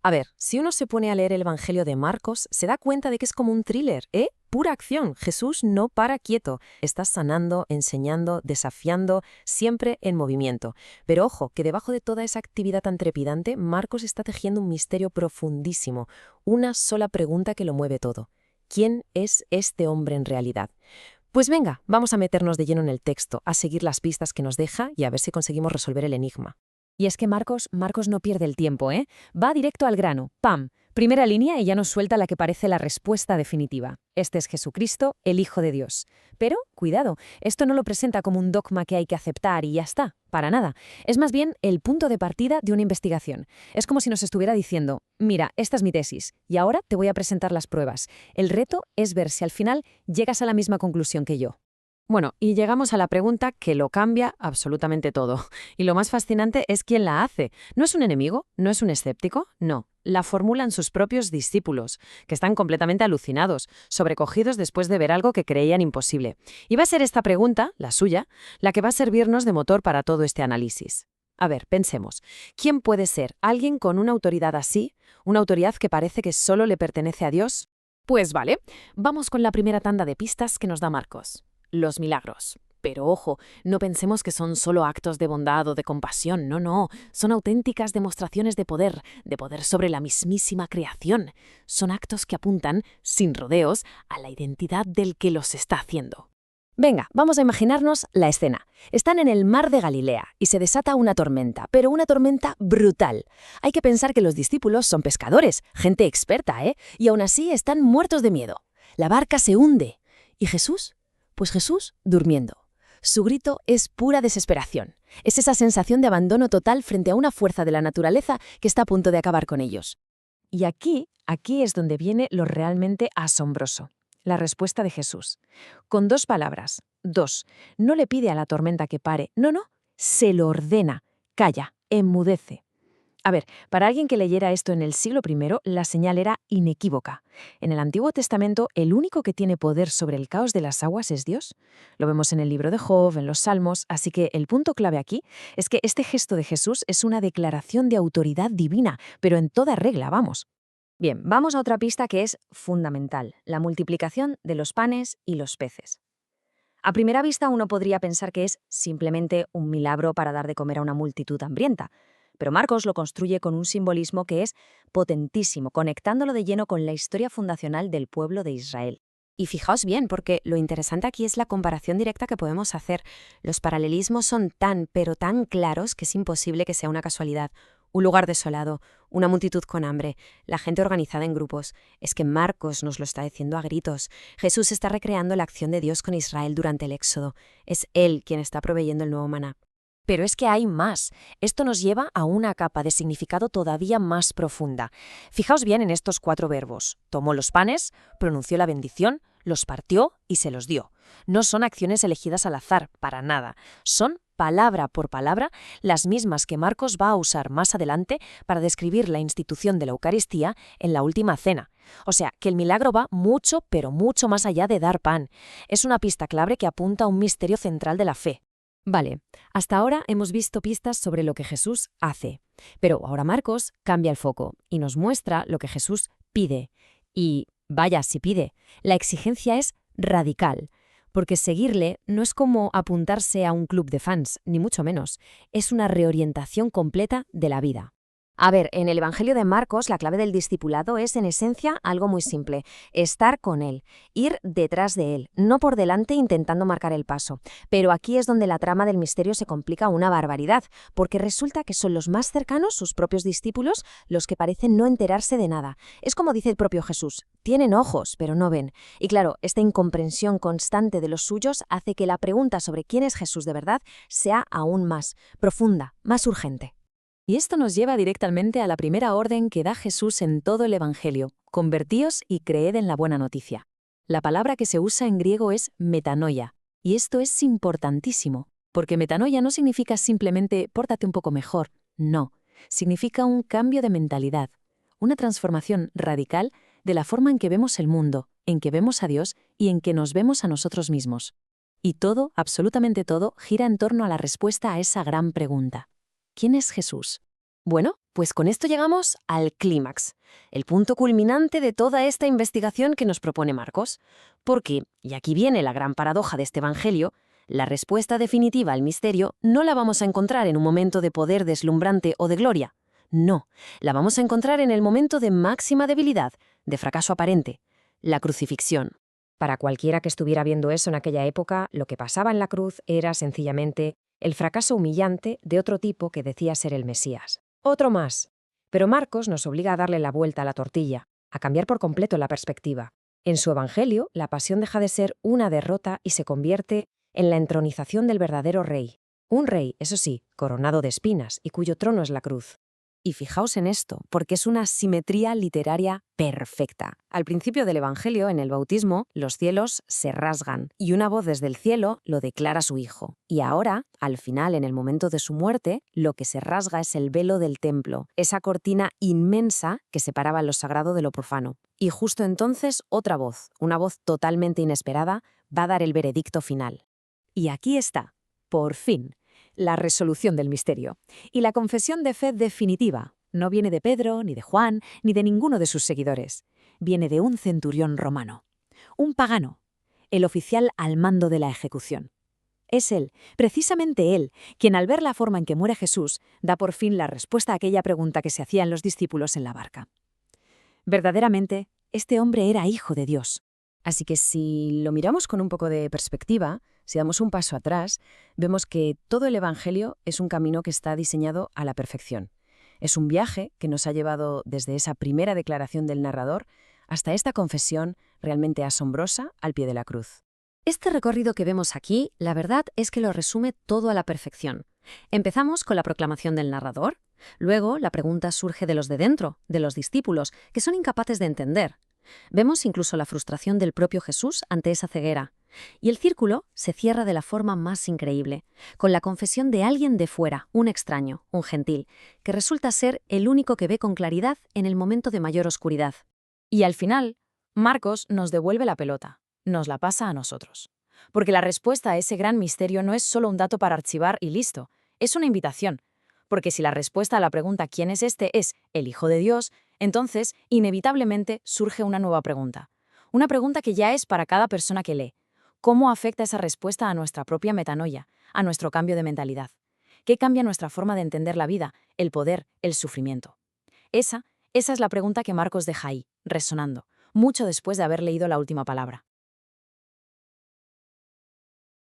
A ver, si uno se pone a leer el Evangelio de Marcos, se da cuenta de que es como un thriller, ¿eh? Pura acción. Jesús no para quieto. Está sanando, enseñando, desafiando, siempre en movimiento. Pero ojo, que debajo de toda esa actividad tan trepidante, Marcos está tejiendo un misterio profundísimo. Una sola pregunta que lo mueve todo. ¿Quién es este hombre en realidad? Pues venga, vamos a meternos de lleno en el texto, a seguir las pistas que nos deja y a ver si conseguimos resolver el enigma. Y es que Marcos no pierde el tiempo, ¿eh? Va directo al grano. ¡Pam! Primera línea y ya nos suelta la que parece la respuesta definitiva. Este es Jesucristo, el Hijo de Dios. Pero, cuidado, esto no lo presenta como un dogma que hay que aceptar y ya está, para nada. Es más bien el punto de partida de una investigación. Es como si nos estuviera diciendo, mira, esta es mi tesis, y ahora te voy a presentar las pruebas. El reto es ver si al final llegas a la misma conclusión que yo. Bueno, y llegamos a la pregunta que lo cambia absolutamente todo. Y lo más fascinante es quién la hace. No es un enemigo, no es un escéptico, no. La formulan sus propios discípulos, que están completamente alucinados, sobrecogidos después de ver algo que creían imposible. Y va a ser esta pregunta, la suya, la que va a servirnos de motor para todo este análisis. A ver, pensemos. ¿Quién puede ser alguien con una autoridad así? ¿Una autoridad que parece que solo le pertenece a Dios? Pues vale, vamos con la primera tanda de pistas que nos da Marcos. Los milagros. Pero ojo, no pensemos que son solo actos de bondad o de compasión, no, son auténticas demostraciones de poder sobre la mismísima creación. Son actos que apuntan, sin rodeos, a la identidad del que los está haciendo. Venga, vamos a imaginarnos la escena. Están en el mar de Galilea y se desata una tormenta, pero una tormenta brutal. Hay que pensar que los discípulos son pescadores, gente experta, ¿eh? Y aún así están muertos de miedo. La barca se hunde. ¿Y Jesús? Pues Jesús, durmiendo. Su grito es pura desesperación. Es esa sensación de abandono total frente a una fuerza de la naturaleza que está a punto de acabar con ellos. Y aquí es donde viene lo realmente asombroso. La respuesta de Jesús. Con 2 palabras. 2. No le pide a la tormenta que pare. No, se lo ordena. Calla, enmudece. A ver, para alguien que leyera esto en el siglo I, la señal era inequívoca. En el Antiguo Testamento, el único que tiene poder sobre el caos de las aguas es Dios. Lo vemos en el libro de Job, en los Salmos, así que el punto clave aquí es que este gesto de Jesús es una declaración de autoridad divina, pero en toda regla, vamos. Bien, vamos a otra pista que es fundamental, la multiplicación de los panes y los peces. A primera vista uno podría pensar que es simplemente un milagro para dar de comer a una multitud hambrienta, pero Marcos lo construye con un simbolismo que es potentísimo, conectándolo de lleno con la historia fundacional del pueblo de Israel. Y fijaos bien, porque lo interesante aquí es la comparación directa que podemos hacer. Los paralelismos son pero tan claros que es imposible que sea una casualidad. Un lugar desolado, una multitud con hambre, la gente organizada en grupos. Es que Marcos nos lo está diciendo a gritos. Jesús está recreando la acción de Dios con Israel durante el Éxodo. Es Él quien está proveyendo el nuevo maná. Pero es que hay más. Esto nos lleva a una capa de significado todavía más profunda. Fijaos bien en estos 4 verbos. Tomó los panes, pronunció la bendición, los partió y se los dio. No son acciones elegidas al azar, para nada. Son, palabra por palabra, las mismas que Marcos va a usar más adelante para describir la institución de la Eucaristía en la Última Cena. O sea, que el milagro va mucho, pero mucho más allá de dar pan. Es una pista clave que apunta a un misterio central de la fe. Vale, hasta ahora hemos visto pistas sobre lo que Jesús hace, pero ahora Marcos cambia el foco y nos muestra lo que Jesús pide. Y vaya si pide, la exigencia es radical, porque seguirle no es como apuntarse a un club de fans, ni mucho menos, es una reorientación completa de la vida. A ver, en el Evangelio de Marcos, la clave del discipulado es, en esencia, algo muy simple. Estar con Él, ir detrás de Él, no por delante intentando marcar el paso. Pero aquí es donde la trama del misterio se complica una barbaridad, porque resulta que son los más cercanos, sus propios discípulos, los que parecen no enterarse de nada. Es como dice el propio Jesús, tienen ojos, pero no ven. Y claro, esta incomprensión constante de los suyos hace que la pregunta sobre quién es Jesús de verdad sea aún más profunda, más urgente. Y esto nos lleva directamente a la primera orden que da Jesús en todo el Evangelio: convertíos y creed en la buena noticia. La palabra que se usa en griego es metanoia, y esto es importantísimo, porque metanoia no significa simplemente pórtate un poco mejor, no, significa un cambio de mentalidad, una transformación radical de la forma en que vemos el mundo, en que vemos a Dios y en que nos vemos a nosotros mismos. Y todo, absolutamente todo, gira en torno a la respuesta a esa gran pregunta: ¿quién es Jesús? Bueno, pues con esto llegamos al clímax, el punto culminante de toda esta investigación que nos propone Marcos. Porque, y aquí viene la gran paradoja de este evangelio, la respuesta definitiva al misterio no la vamos a encontrar en un momento de poder deslumbrante o de gloria. No, la vamos a encontrar en el momento de máxima debilidad, de fracaso aparente, la crucifixión. Para cualquiera que estuviera viendo eso en aquella época, lo que pasaba en la cruz era sencillamente el fracaso humillante de otro tipo que decía ser el Mesías. Otro más. Pero Marcos nos obliga a darle la vuelta a la tortilla, a cambiar por completo la perspectiva. En su evangelio, la pasión deja de ser una derrota y se convierte en la entronización del verdadero rey. Un rey, eso sí, coronado de espinas y cuyo trono es la cruz. Y fijaos en esto, porque es una simetría literaria perfecta. Al principio del Evangelio, en el bautismo, los cielos se rasgan y una voz desde el cielo lo declara a su Hijo. Y ahora, al final, en el momento de su muerte, lo que se rasga es el velo del templo, esa cortina inmensa que separaba lo sagrado de lo profano. Y justo entonces, otra voz, una voz totalmente inesperada, va a dar el veredicto final. Y aquí está, por fin, la resolución del misterio. Y la confesión de fe definitiva no viene de Pedro, ni de Juan, ni de ninguno de sus seguidores. Viene de un centurión romano, un pagano, el oficial al mando de la ejecución. Es él, precisamente él, quien al ver la forma en que muere Jesús, da por fin la respuesta a aquella pregunta que se hacían los discípulos en la barca. Verdaderamente, este hombre era hijo de Dios. Así que si lo miramos con un poco de perspectiva, si damos un paso atrás, vemos que todo el Evangelio es un camino que está diseñado a la perfección. Es un viaje que nos ha llevado desde esa primera declaración del narrador hasta esta confesión realmente asombrosa al pie de la cruz. Este recorrido que vemos aquí, la verdad es que lo resume todo a la perfección. Empezamos con la proclamación del narrador, luego la pregunta surge de los de dentro, de los discípulos, que son incapaces de entender. Vemos incluso la frustración del propio Jesús ante esa ceguera. Y el círculo se cierra de la forma más increíble, con la confesión de alguien de fuera, un extraño, un gentil, que resulta ser el único que ve con claridad en el momento de mayor oscuridad. Y al final, Marcos nos devuelve la pelota, nos la pasa a nosotros. Porque la respuesta a ese gran misterio no es solo un dato para archivar y listo, es una invitación. Porque si la respuesta a la pregunta ¿quién es este? Es el Hijo de Dios, entonces, inevitablemente, surge una nueva pregunta. Una pregunta que ya es para cada persona que lee. ¿Cómo afecta esa respuesta a nuestra propia metanoia, a nuestro cambio de mentalidad? ¿Qué cambia nuestra forma de entender la vida, el poder, el sufrimiento? Esa es la pregunta que Marcos deja ahí, resonando, mucho después de haber leído la última palabra.